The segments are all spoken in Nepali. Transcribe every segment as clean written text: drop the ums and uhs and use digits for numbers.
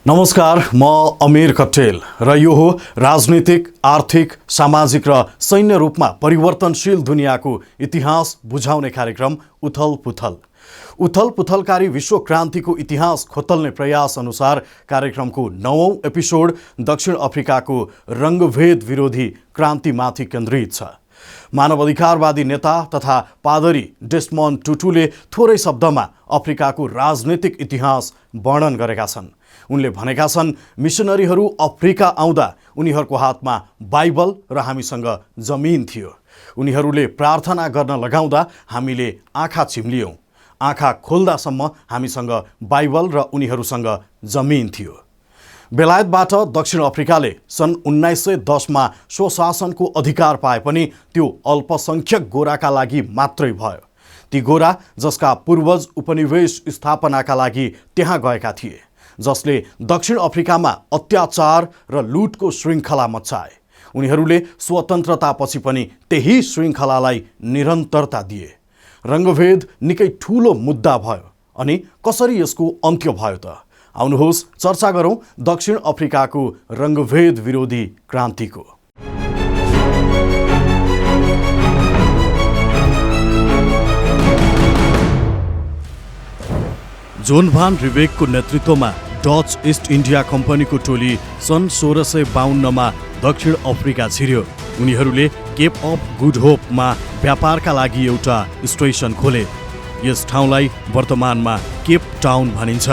नमस्कार, म अमीर कट्टेल र यो हो राजनीतिक, आर्थिक, सामाजिक र सैन्य रूपमा परिवर्तनशील दुनियाँको इतिहास बुझाउने कार्यक्रम उथल पुथल। उथल पुथलकारी विश्व क्रान्तिको इतिहास खोतल्ने प्रयास अनुसार कार्यक्रमको 9औं एपिसोड दक्षिण अफ्रिकाको रङ्गभेद विरोधी क्रान्तिमाथि केन्द्रित छ। मानवाधिकारवादी नेता तथा पादरी डेस्मन्ड टुटुले थोरै शब्दमा अफ्रिकाको राजनीतिक इतिहास वर्णन गरेका छन्। उनले भनेका छन्, मिसनरीहरू अफ्रिका आउँदा उनीहरूको हातमा बाइबल र हामीसँग जमिन थियो। उनीहरूले प्रार्थना गर्न लगाउँदा हामीले आँखा चिम्लियौँ। आँखा खोल्दासम्म हामीसँग बाइबल र उनीहरूसँग जमिन थियो। बेलायतबाट दक्षिण अफ्रिकाले सन् 1910मा स्वशासनको अधिकार पाए पनि त्यो अल्पसङ्ख्यक गोराका लागि मात्रै भयो। ती गोरा जसका पूर्वज उपनिवेश स्थापनाका लागि त्यहाँ गएका थिए, जसले दक्षिण अफ्रिकामा अत्याचार र लुटको श्रृङ्खला मच्चाए। उनीहरूले स्वतन्त्रतापछि पनि त्यही श्रृङ्खलालाई निरन्तरता दिए। रङ्गभेद निकै ठुलो मुद्दा भयो, अनि कसरी यसको अन्त्य भयो त? आउनुहोस् चर्चा गरौँ दक्षिण अफ्रिकाको रङ्गभेद विरोधी क्रान्तिको। जोन भान रिबेकको नेतृत्वमा डच इस्ट इन्डिया कम्पनीको टोली सन् 1652मा दक्षिण अफ्रिका छिर्यो। उनीहरूले केप अफ गुड होपमा व्यापारका लागि एउटा स्टेसन खोले। यस ठाउँलाई वर्तमानमा केप टाउन भनिन्छ।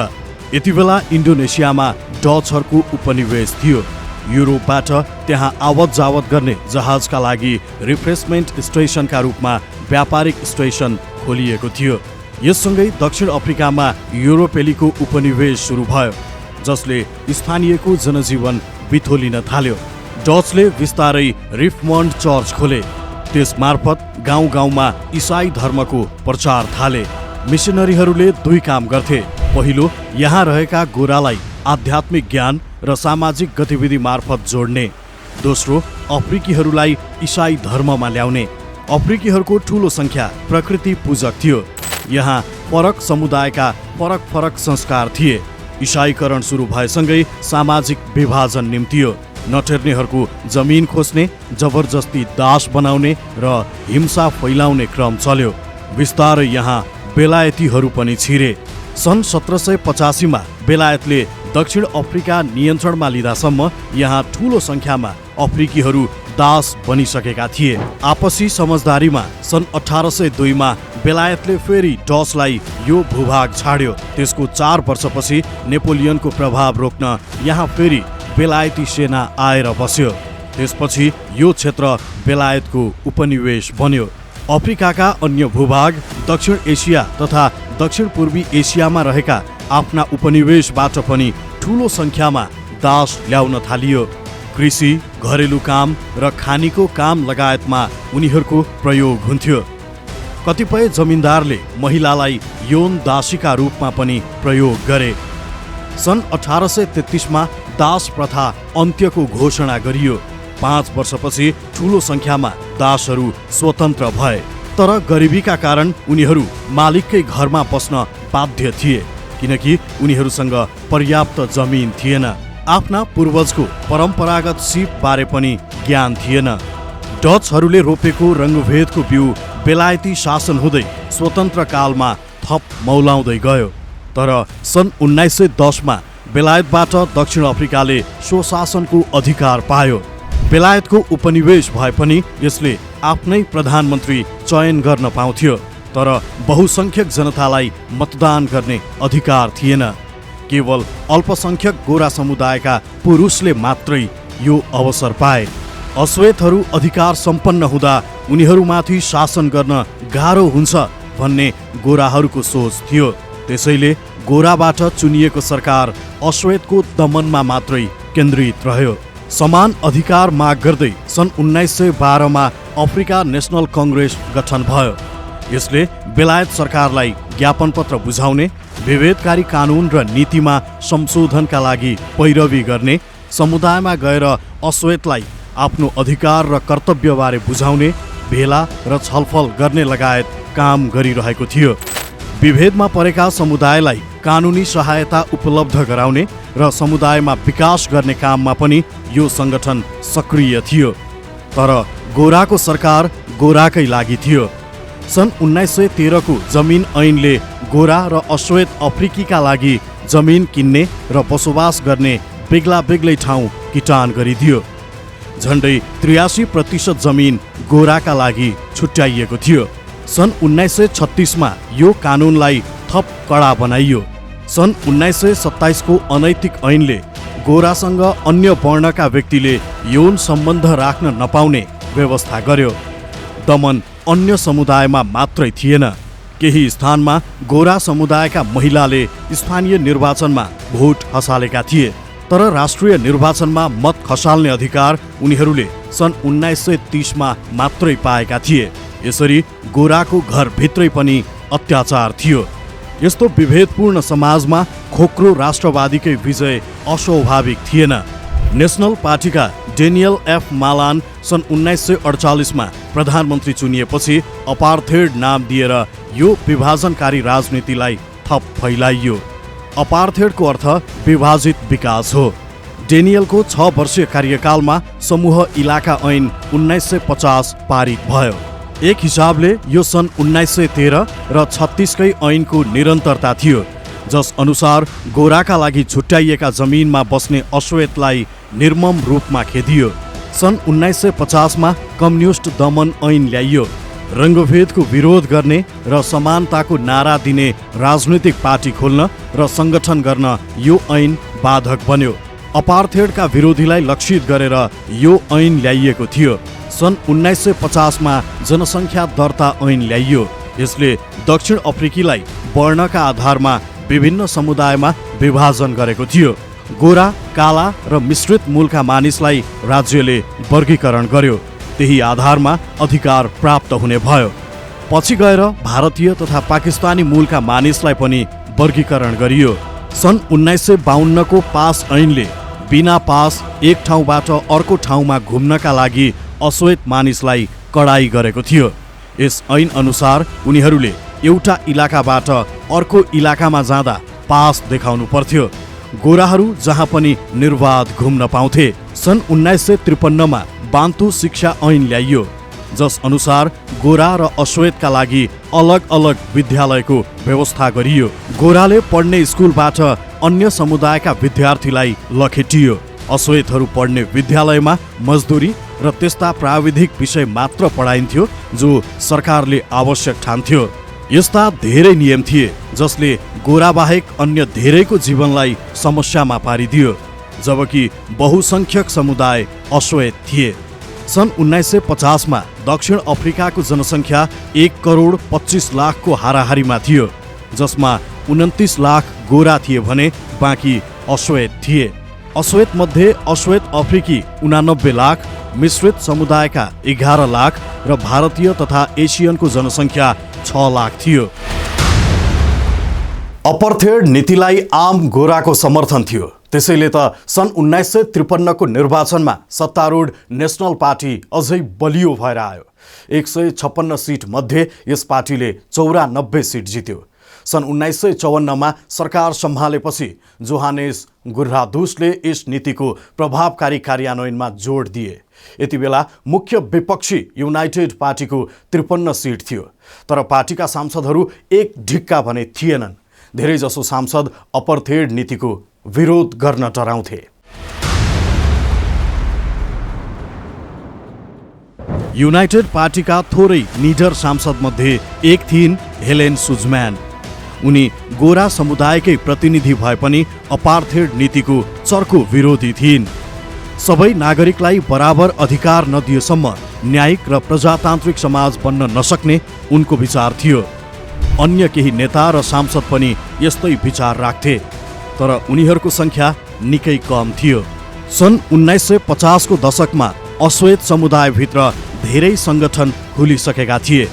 यति बेला इन्डोनेसियामा डचहरूको उपनिवेश थियो। युरोपबाट त्यहाँ आवत जावत गर्ने जहाजका लागि रिफ्रेसमेन्ट स्टेसनका रूपमा व्यापारिक स्टेसन खोलिएको थियो। यससँगै दक्षिण अफ्रिकामा युरोपेलीको उपनिवेश सुरु भयो, जसले स्थानीयको जनजीवन बिथोलिन थाल्यो। डचले बिस्तारै रिफमन्ड चर्च खोले। त्यसमार्फत गाउँ गाउँमा इसाई धर्मको प्रचार थाले। मिसनरीहरूले दुई काम गर्थे। पहिलो, यहाँ रहेका गोरालाई आध्यात्मिक ज्ञान र सामाजिक गतिविधि मार्फत जोड्ने। दोस्रो, अफ्रिकीहरूलाई इसाई धर्ममा ल्याउने। अफ्रिकीहरूको ठुलो सङ्ख्या प्रकृति पूजक थियो। यहाँ फरक समुदायका फरक फरक संस्कार थिए। इसाईकरण सुरु भएसँगै सामाजिक विभाजन निम्तियो। नटेर्नेहरूको जमिन खोज्ने, जबरजस्ती दास बनाउने र हिंसा फैलाउने क्रम चल्यो। बिस्तारै यहाँ बेलायतीहरू पनि छिरे। सन् 1785मा बेलायतले दक्षिण अफ्रिका नियन्त्रणमा लिँदासम्म यहाँ ठुलो सङ्ख्यामा अफ्रिकीहरू दास बनिसकेका थिए। आपसी समझदारीमा सन् 1802मा बेलायतले फेरि डचलाई यो भूभाग छाड्यो। त्यसको 4 वर्षपछि नेपोलियनको प्रभाव रोक्न यहाँ फेरि बेलायती सेना आएर बस्यो। त्यसपछि यो क्षेत्र बेलायतको उपनिवेश बन्यो। अफ्रिकाका अन्य भूभाग दक्षिण एसिया तथा दक्षिण पूर्वी एसियामा रहेका आफ्ना उपनिवेशबाट पनि ठुलो सङ्ख्यामा दास ल्याउन थालियो। कृषि, घरेलु काम र खानीको काम लगायतमा उनीहरूको प्रयोग हुन्थ्यो। कतिपय जमिनदारले महिलालाई यौन दासीका रूपमा पनि प्रयोग गरे। सन् 1833मा दास प्रथा अन्त्यको घोषणा गरियो। 5 वर्षपछि ठुलो सङ्ख्यामा दासहरू स्वतन्त्र भए। तर गरिबीका कारण उनीहरू मालिककै घरमा बस्न बाध्य थिए, किनकि उनीहरूसँग पर्याप्त जमिन थिएन। आफ्ना पूर्वजको परम्परागत सिप बारे पनि ज्ञान थिएन। डचहरूले रोपेको रङ्गभेदको बिउ बेलायती शासन हुँदै स्वतन्त्र कालमा थप मौलाउँदै गयो। तर सन् 1910मा बेलायतबाट दक्षिण अफ्रिकाले स्वशासनको अधिकार पायो। बेलायतको उपनिवेश भए पनि यसले आफ्नै प्रधानमन्त्री चयन गर्न पाउँथ्यो, तर बहुसङ्ख्यक जनतालाई मतदान गर्ने अधिकार थिएन। केवल अल्पसङ्ख्यक गोरा समुदायका पुरुषले मात्रै यो अवसर पाए। अश्वेतहरू अधिकार सम्पन्न हुँदा उनीहरूमाथि शासन गर्न गाह्रो हुन्छ भन्ने गोराहरूको सोच थियो। त्यसैले गोराबाट चुनिएको सरकार अश्वेतको दमनमा मात्रै केन्द्रित रह्यो। समान अधिकार माग गर्दै सन् 1912मा अफ्रिका नेसनल कङ्ग्रेस गठन भयो। यसले बेलायत सरकारलाई ज्ञापन पत्र बुझाउने, विभेदकारी कानुन र नीतिमा संशोधनका लागि पैरवी गर्ने, समुदायमा गएर अश्वेतलाई आफ्नो अधिकार र कर्तव्यबारे बुझाउने, भेला र छलफल गर्ने लगायत काम गरिरहेको थियो। विभेदमा परेका समुदायलाई कानुनी सहायता उपलब्ध गराउने र समुदायमा विकास गर्ने काममा पनि यो सङ्गठन सक्रिय थियो। तर गोराको सरकार गोराकै लागि थियो। सन् 1913 को जमिन ऐनले गोरा र अश्वेत अफ्रिकीका लागि जमिन किन्ने र बसोबास गर्ने बेग्ला बेग्लै ठाउँ किटान गरिदियो। झन्डै 83% जमिन गोराका लागि छुट्याइएको थियो। सन् 1936 मा यो कानुनलाई थप कडा बनाइयो। सन् 1927 को अनैतिक ऐनले गोरासँग अन्य वर्णका व्यक्तिले यौन सम्बन्ध राख्न नपाउने व्यवस्था गर्यो। दमन अन्य समुदायमा मात्रै थिएन, केही स्थानमा गोरा समुदायका महिलाले स्थानीय निर्वाचनमा भोट खसालेका थिए, तर राष्ट्रिय निर्वाचनमा मत खसाल्ने अधिकार उनीहरूले सन् 1930 मा मात्रै पाएका थिए। यसरी गोराको घरभित्रै पनि अत्याचार थियो। यस्तो विभेदपूर्ण समाजमा खोक्रो राष्ट्रवादीकै विजय अस्वाभाविक थिएन। नेसनल पार्टीका डेनियल एफ मालान सन् 1948 मा प्रधानमन्त्री चुनिएपछि अपार्थेड नाम दिएर यो विभाजनकारी राजनीतिलाई थप फैलाइयो। अपार्थेडको अर्थ विभाजित विकास हो। डेनियलको 6 वर्षीय कार्यकालमा समूह इलाका ऐन 1950 पारित भयो। एक हिसाबले यो सन् 1913 र 36कै ऐनको निरन्तरता थियो, जस अनुसार गोराका लागि छुट्याइएका जमिनमा बस्ने अश्वेतलाई निर्मम रूपमा खेदियो। सन् 1950 मा कम्युनिस्ट दमन ऐन ल्याइयो। रङ्गभेदको विरोध गर्ने र समानताको नारा दिने राजनीतिक पार्टी खोल्न र सङ्गठन गर्न यो ऐन बाधक बन्यो। अपार्थेडका विरोधीलाई लक्षित गरेर यो ऐन ल्याइएको थियो। सन् 1950 मा जनसङ्ख्या दर्ता ऐन ल्याइयो। यसले दक्षिण अफ्रिकीलाई वर्णका आधारमा विभिन्न समुदायमा विभाजन गरेको थियो। गोरा, काला र मिश्रित मूलका मानिसलाई राज्यले वर्गीकरण गर्यो। त्यही आधारमा अधिकार प्राप्त हुने भयो। पछि गएर भारतीय तथा पाकिस्तानी मूलका मानिसलाई पनि वर्गीकरण गरियो। सन् 1952 को पास ऐनले बिना पास एक ठाउँबाट अर्को ठाउँमा घुम्नका लागि अश्वेत मानिसलाई कडाई गरेको थियो। यस ऐन अनुसार उनीहरूले एउटा इलाकाबाट अर्को इलाकामा जाँदा पास देखाउनु पर्थ्यो। गोराहरू जहाँ पनि निर्वाध घुम्न पाउँथे। सन् 1953 मा बान्तु शिक्षा ऐन ल्याइयो, जस अनुसार गोरा र अश्वेतका लागि अलग अलग विद्यालयको व्यवस्था गरियो। गोराले पढ्ने स्कुलबाट अन्य समुदायका विद्यार्थीलाई लखेटियो। अश्वेतहरू पढ्ने विद्यालयमा मजदुरी र त्यस्ता प्राविधिक विषय मात्र पढाइन्थ्यो जो सरकारले आवश्यक ठान्थ्यो। यस्ता धेरै नियम थिए जसले गोराबाहेक अन्य धेरैको जीवनलाई समस्यामा पारिदियो, जबकि बहुसंख्यक समुदाय अश्वेत थिए। सन् 1950 मा दक्षिण अफ्रिकाको जनसङ्ख्या 1,25,00,000 को हाराहारीमा थियो, जसमा 29 लाख गोरा थिए भने बाँकी अश्वेत थिए। अश्वेत मध्ये अश्वेत अफ्रिकी 89 लाख, मिश्रित समुदायका 11 लाख र भारतीय तथा एसियनको जनसङ्ख्या 6 लाख थियो। अपार्थेड नीतिलाई आम गोराको समर्थन थियो। त्यसैले त सन् 1953 को निर्वाचनमा सत्तारूढ नेसनल पार्टी अझै बलियो भएर आयो। 156 सिट मध्ये यस पार्टीले 94 सिट जित्यो। सन् 1954 मा सरकार सम्हालेपछि जोहानेस गुर्रादुसले यस नीतिको प्रभावकारी कार्यान्वयनमा जोड दिए। यति बेला मुख्य विपक्षी युनाइटेड पार्टीको 53 सिट थियो, तर पार्टीका सांसदहरू एक ढिक्का भने थिएनन्। धेरैजसो सांसद अपार्थेड नीतिको विरोध गर्न डराउँथे। युनाइटेड पार्टीका थोरै निडर सांसद मध्ये एक थिइन् हेलेन सुजम्यान। उनी गोरा समुदायकै प्रतिनिधि भए पनि अपार्थेड नीतिको चर्को विरोधी थिइन्। सबै नागरिकलाई बराबर अधिकार नदिएसम्म न्यायिक र प्रजातान्त्रिक समाज बन्न नसक्ने उनको विचार थियो। अन्य केही नेता र सांसद पनि यस्तै विचार राख्थे, तर उनीहरूको सङ्ख्या निकै कम थियो। सन् 1950 को दशकमा अश्वेत समुदायभित्र धेरै सङ्गठन खुलिसकेका थिए।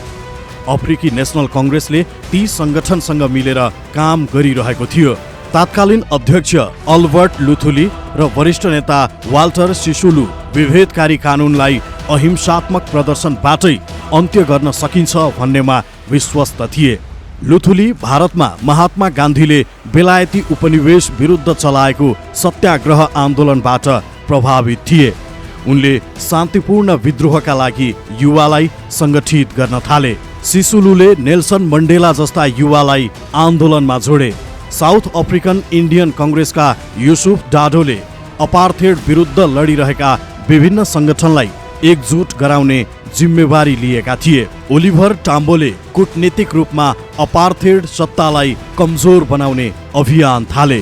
अफ्रिकी नेसनल कङ्ग्रेसले ती सङ्गठनसँग मिलेर काम गरिरहेको थियो। तात्कालीन अध्यक्ष अल्बर्ट लुथुली र वरिष्ठ नेता वाल्टर सिसुलु विभेदकारी कानुनलाई अहिंसात्मक प्रदर्शनबाटै अन्त्य गर्न सकिन्छ भन्नेमा विश्वस्त थिए। लुथुली भारतमा महात्मा गान्धीले बेलायती उपनिवेश विरुद्ध चलाएको सत्याग्रह आन्दोलनबाट प्रभावित थिए। उनले शान्तिपूर्ण विद्रोहका लागि युवालाई सङ्गठित गर्न थाले। सिसुलुले नेल्सन मण्डेला जस्ता युवालाई आन्दोलनमा जोडे। साउथ अफ्रिकन इन्डियन कङ्ग्रेसका युसुफ डाडोले अपार्थेड विरुद्ध लडिरहेका विभिन्न सङ्गठनलाई एकजुट गराउने जिम्मेवारी लिएका थिए। ओलिभर टाम्बोले कूटनीतिक रूपमा अपार्थेड सत्तालाई कमजोर बनाउने अभियान थाले।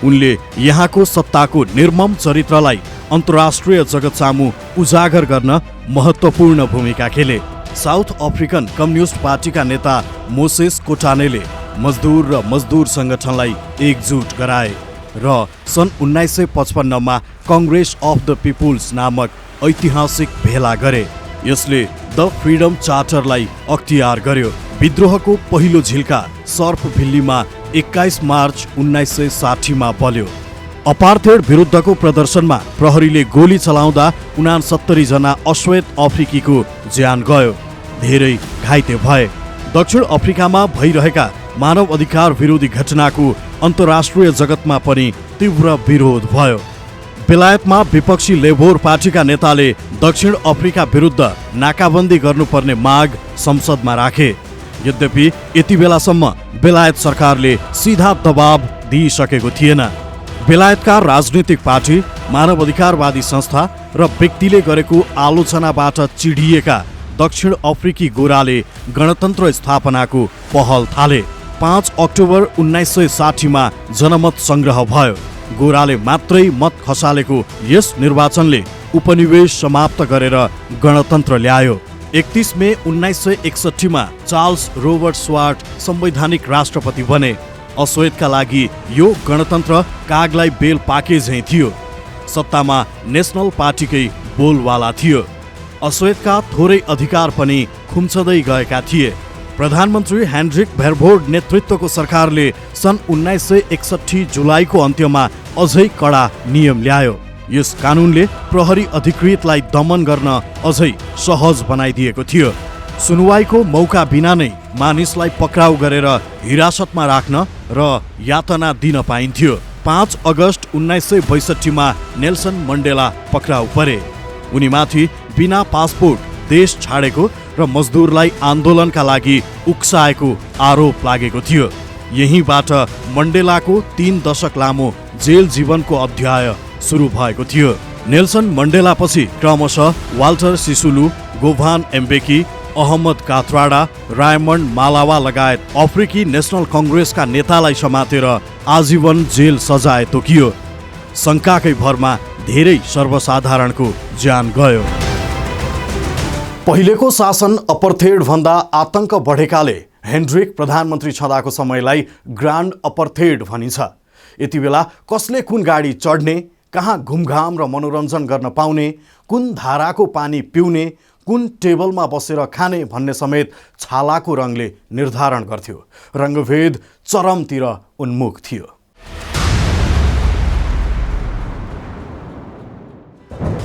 उनले यहाँको सत्ताको निर्मम चरित्रलाई अन्तर्राष्ट्रिय जगत सामु उजागर गर्न महत्त्वपूर्ण भूमिका खेले। साउथ अफ्रिकन कम्युनिस्ट पार्टीका नेता मोसेस कोटानेले मजदुर र मजदुर सङ्गठनलाई एकजुट गराए र सन् 1955 मा कङ्ग्रेस अफ द पिपुल्स नामक ऐतिहासिक भेला गरे। यसले द फ्रिडम चार्टरलाई अख्तियार गर्यो। विद्रोहको पहिलो झिल्का सर्पभिल्लीमा 21 मार्च 1960 मा बल्यो। अपार्थेड विरुद्धको प्रदर्शनमा प्रहरीले गोली चलाउँदा 69 जना अश्वेत अफ्रिकीको ज्यान गयो। धेरै घाइते भए। दक्षिण अफ्रिकामा भइरहेका मानव अधिकार विरोधी घटनाको अन्तर्राष्ट्रिय जगतमा पनि तीव्र विरोध भयो। बेलायतमा विपक्षी लेबोर पार्टीका नेताले दक्षिण अफ्रिका विरुद्ध नाकाबन्दी गर्नुपर्ने माग संसदमा राखे। यद्यपि यति बेलासम्म बेलायत सरकारले सिधा दबाब दिइसकेको थिएन। बेलायतका राजनीतिक पार्टी, मानव अधिकारवादी संस्था र व्यक्तिले गरेको आलोचनाबाट चिढिएका दक्षिण अफ्रिकी गोराले गणतन्त्र स्थापनाको पहल थाले। 5 अक्टोबर 1960 मा जनमत संग्रह भयो। गोराले मात्रै मत खसालेको यस निर्वाचनले उपनिवेश समाप्त गरेर गणतन्त्र ल्यायो। 31 मे 1961 मा चार्ल्स रोबर्ट स्वार्ट संवैधानिक राष्ट्रपति बने। अश्वेतका लागि यो गणतन्त्र कागलाई बेल पाके झैं थियो। सत्तामा नेसनल पार्टीकै बोलवाला थियो। अश्वेतका थोरै अधिकार पनि खुम्चदै गएका थिए। प्रधानमन्त्री ह्यान्ड्रिक भेरभोर्ड नेतृत्वको सरकारले सन् 1961 जुलाईको अन्त्यमा अझै कडा नियम ल्यायो। यस कानुनले प्रहरी अधिकृतलाई दमन गर्न अझै सहज बनाइदिएको थियो। सुनुवाईको मौका बिना नै मानिसलाई पक्राउ गरेर हिरासतमा राख्न र यातना दिन पाइन्थ्यो। 5 अगस्त 1962 मा नेल्सन मण्डेला पक्राउ परे। उनीमाथि बिना पासपोर्ट देश छाडेको र मजदुरलाई आन्दोलनका लागि उक्साएको आरोप लागेको थियो। यहीँबाट मण्डेलाको 3 दशक लामो जेल जीवनको अध्याय सुरु भएको थियो। नेल्सन मण्डेलापछि क्रमशः वाल्टर सिसुलु, गोभान एम्बेकी, अहमद काथराडा, रायमन्ड मालावा लगायत अफ्रिकी नेसनल कङ्ग्रेसका नेतालाई समातेर आजीवन जेल सजाय तोकियो। शङ्काकै भरमा धेरै सर्वसाधारणको ज्यान गयो। पहिलेको शासन अपर्थेड भन्दा आतंक बढेकाले हेन्ड्रिक प्रधानमन्त्री छँदाको समयलाई ग्रान्ड अपर्थेड भनिन्छ। यति बेला कसले कुन गाडी चढ्ने, कहाँ घुमघाम र मनोरञ्जन गर्न पाउने, कुन धाराको पानी पिउने, कुन टेबलमा बसेर खाने भन्ने समेत छालाको रङले निर्धारण गर्थ्यो। रङ्गभेद चरमतिर उन्मुख थियो।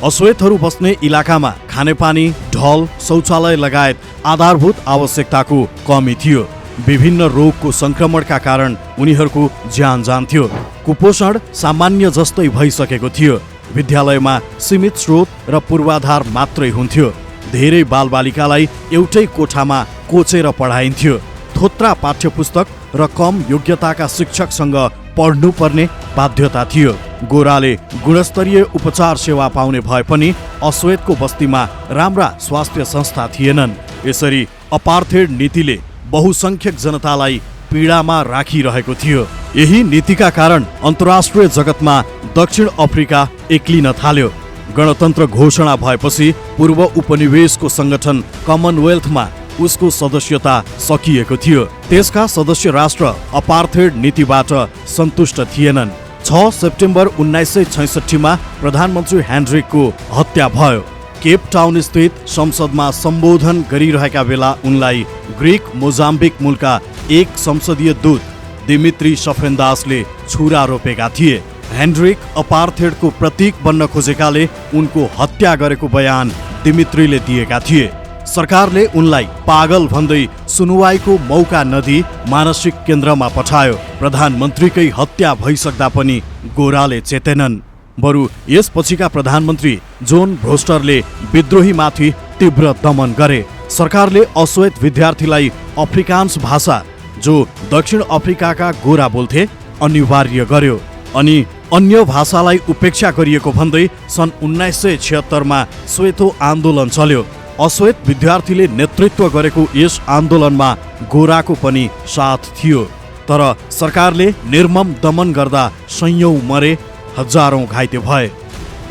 अश्वेतहरू बस्ने इलाकामा खानेपानी, ढल, शौचालय लगायत आधारभूत आवश्यकताको कमी थियो। विभिन्न रोगको संक्रमणका कारण उनीहरूको ज्यान जान्थ्यो। कुपोषण सामान्य जस्तै भइसकेको थियो। विद्यालयमा सीमित स्रोत र पूर्वाधार मात्रै हुन्थ्यो। धेरै बालबालिकालाई एउटै कोठामा कोचेर पढाइन्थ्यो। थोत्रा पाठ्यपुस्तक र कम योग्यताका शिक्षकसँग पढ्नुपर्ने बाध्यता थियो। गोराले गुणस्तरीय उपचार सेवा पाउने भए पनि अश्वेतको बस्तीमा राम्रा स्वास्थ्य संस्था थिएनन्। यसरी अपार्थेड नीतिले बहुसंख्यक जनतालाई पीडामा राखिरहेको थियो। यही नीतिका कारण अन्तर्राष्ट्रिय जगतमा दक्षिण अफ्रिका एक्लिन थाल्यो। गणतन्त्र घोषणा भएपछि पूर्व उपनिवेशको संगठन कमनवेल्थमा उसको सदस्यता सकिएको थियो। त्यसका सदस्य राष्ट्र अपार्थेड नीतिबाट सन्तुष्ट थिएनन्। 6 सेप्टेम्बर 1966 मा प्रधानमन्त्री ह्यान्ड्रिकको हत्या भयो। केप टाउन स्थित संसदमा सम्बोधन गरिरहेका बेला उनलाई ग्रीक मोजाम्बिक मूलका एक संसदीय दूत दिमित्री सफेन्दासले छुरा रोपेका थिए। ह्यान्ड्रिक अपार्थेडको प्रतीक बन्न खोजेकाले उनको हत्या गरेको बयान दिमित्रीले दिएका थिए। सरकारले उनलाई पागल भन्दै सुनुवाईको मौका नदिई मानसिक केन्द्रमा पठायो। प्रधानमन्त्रीकै हत्या भइसक्दा पनि गोराले चेतेनन्। बरु यसपछिका प्रधानमन्त्री जोन भ्रोस्टरले विद्रोहीमाथि तीव्र दमन गरे। सरकारले अश्वेत विद्यार्थीलाई अफ्रिकान्स भाषा, जो दक्षिण अफ्रिकाका गोरा बोल्थे, अनिवार्य गर्यो अनि अन्य भाषालाई उपेक्षा गरिएको भन्दै सन् 1976 मा श्वेतो आन्दोलन चल्यो। अश्वेत विद्यार्थीले नेतृत्व गरेको यस आन्दोलनमा गोराको पनि साथ थियो। तर सरकारले निर्मम दमन गर्दा सयौं मरे, हजारौं घाइते भए।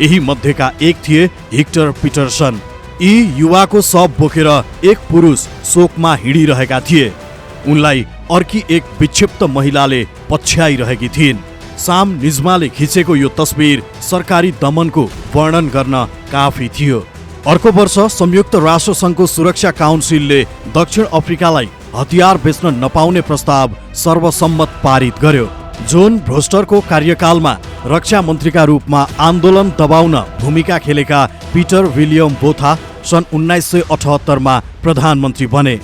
यही मध्येका एक थिए हिक्टर पिटरसन। यी युवाको शव बोकेर एक पुरुष शोकमा हिँडिरहेका थिए। उनलाई अर्की एक विक्षिप्त महिलाले पछ्याइरहेकी थिइन्। साम निजमाले खिचेको यो तस्बिर सरकारी दमनको वर्णन गर्न काफी थियो। अर्को वर्ष संयुक्त राष्ट्रसङ्घको सुरक्षा काउन्सिलले दक्षिण अफ्रिकालाई हतियार बेच्न नपाउने प्रस्ताव सर्वसम्मत पारित गर्यो। जोन भ्रोस्टरको कार्यकालमा रक्षा मन्त्रीका रूपमा आन्दोलन दबाउन भूमिका खेलेका पिटर विलियम बोथा सन् 1978 मा प्रधानमन्त्री बने।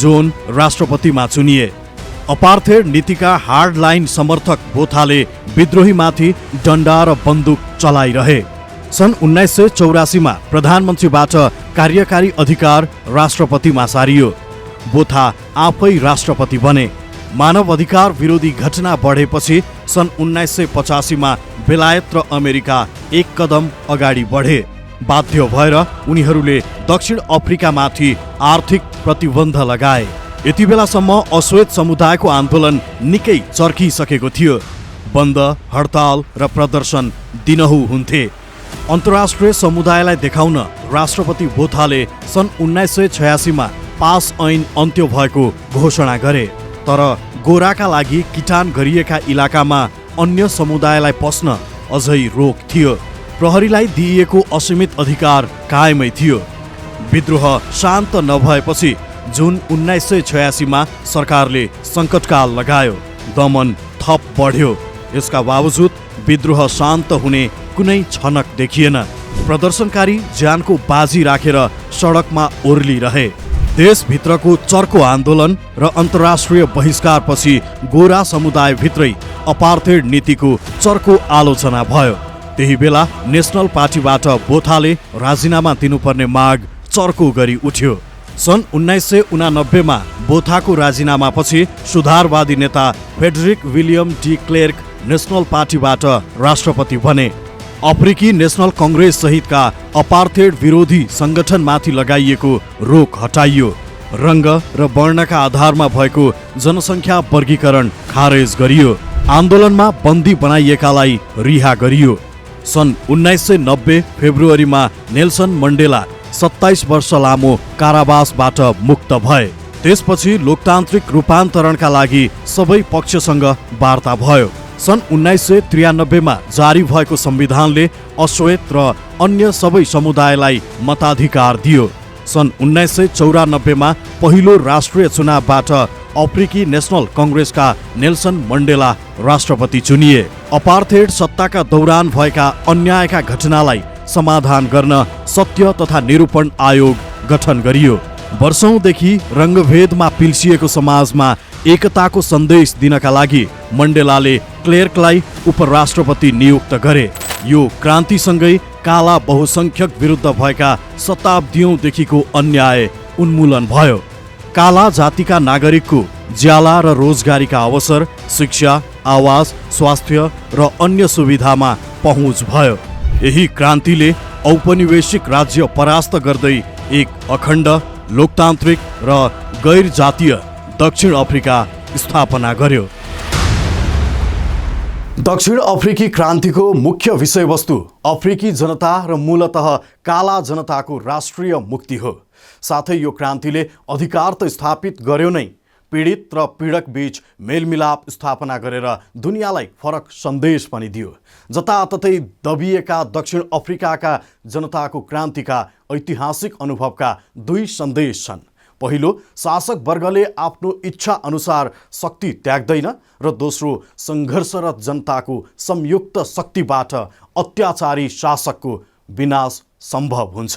जोन राष्ट्रपतिमा चुनिए। अपार्थेड नीतिका हार्डलाइन समर्थक बोथाले विद्रोहीमाथि डन्डा र बन्दुक चलाइरहे। सन् 1984 मा प्रधानमन्त्रीबाट कार्यकारी अधिकार राष्ट्रपतिमा सारियो। बोथा आफै राष्ट्रपति बने। मानव अधिकार विरोधी घटना बढेपछि सन् 1985 मा बेलायत र अमेरिका एक कदम अगाडि बढे। बाध्य भएर उनीहरूले दक्षिण अफ्रिकामाथि आर्थिक प्रतिबन्ध लगाए। यति बेलासम्म अश्वेत समुदायको आन्दोलन निकै चर्किसकेको थियो। बन्द, हडताल र प्रदर्शन दिनहु हुन्थे। अन्तर्राष्ट्रिय समुदायलाई देखाउन राष्ट्रपति बोथाले सन् 1986 मा पास ऐन अन्त्य भएको घोषणा गरे। तर गोराका लागि किटान गरिएका इलाकामा अन्य समुदायलाई पस्न अझै रोक थियो। प्रहरीलाई दिइएको असीमित अधिकार कायमै थियो। विद्रोह शान्त नभएपछि जुन 1986 मा सरकारले सङ्कटकाल लगायो। दमन थप बढ्यो। यसका बावजुद विद्रोह शान्त हुने कुनै छनक देखिएन। प्रदर्शनकारी ज्यानको बाजी राखेर सडकमा ओर्लिरहे। देशभित्रको चर्को आन्दोलन र अन्तर्राष्ट्रिय बहिष्कारपछि गोरा समुदायभित्रै अपार्थेड नीतिको चर्को आलोचना भयो। त्यही बेला नेसनल पार्टीबाट बोथाले राजीनामा दिनुपर्ने माग चर्को गरी उठ्यो। सन् 1989 मा बोथाको राजीनामापछि सुधारवादी नेता फ्रेडरिक विलियम डी क्लेर्क नेसनल पार्टीबाट राष्ट्रपति बने। अफ्रिकी नेसनल कङ्ग्रेस सहितका अपार्थेड विरोधी सङ्गठनमाथि लगाइएको रोक हटाइयो। रङ्ग र वर्णका आधारमा भएको जनसङ्ख्या वर्गीकरण खारेज गरियो। आन्दोलनमा बन्दी बनाइएकालाई रिहा गरियो। सन् 1990 फेब्रुअरीमा नेल्सन मण्डेला 27 वर्ष लामो कारावासबाट मुक्त भए। त्यसपछि लोकतान्त्रिक रूपान्तरणका लागि सबै पक्षसँग वार्ता भयो। सन् 1993 मा जारी भएको संविधानले अश्वेत र अन्य सबै समुदायलाई मताधिकार दियो। सन् 1994 मा पहिलो राष्ट्रिय चुनावबाट अफ्रिकी नेसनल कङ्ग्रेसका नेल्सन मण्डेला राष्ट्रपति चुनिए। अपार्थेड सत्ताका दौरान भएका अन्यायका घटनालाई समाधान गर्न सत्य तथा निरूपण आयोग गठन गरियो। वर्षौंदेखि रङ्गभेदमा पिल्सिएको समाजमा एकताको सन्देश दिनका लागि मण्डेलाले क्लेर्कलाई उपराष्ट्रपति नियुक्त गरे। यो क्रान्तिसँगै काला बहुसंख्यक विरुद्ध भएका शताब्दीौंदेखिको अन्याय उन्मूलन भयो। काला जातिका नागरिकको ज्याला र रोजगारीका अवसर, शिक्षा, आवास, स्वास्थ्य र अन्य सुविधामा पहुँच भयो। यही क्रान्तिले औपनिवेशिक राज्य परास्त गर्दै एक अखण्ड, लोकतान्त्रिक र गैर जातीय दक्षिण अफ्रिका स्थापना गर्यो। दक्षिण अफ्रिकी क्रान्तिको मुख्य विषयवस्तु अफ्रिकी जनता र मूलतः काला जनताको राष्ट्रिय मुक्ति हो। साथै यो क्रान्तिले अधिकार त स्थापित गर्यो नै, पीडित र पीडक बीच मेलमिलाप स्थापना गरेर दुनियाँलाई फरक सन्देश पनि दियो। जताततै दबिएका दक्षिण अफ्रिकाका जनताको क्रान्तिका ऐतिहासिक अनुभवका दुई सन्देश छन्। पहिलो, शासक वर्गले आफ्नो इच्छा अनुसार शक्ति त्याग्दैन र दोस्रो, सङ्घर्षरत जनताको संयुक्त शक्तिबाट अत्याचारी शासकको विनाश सम्भव हुन्छ।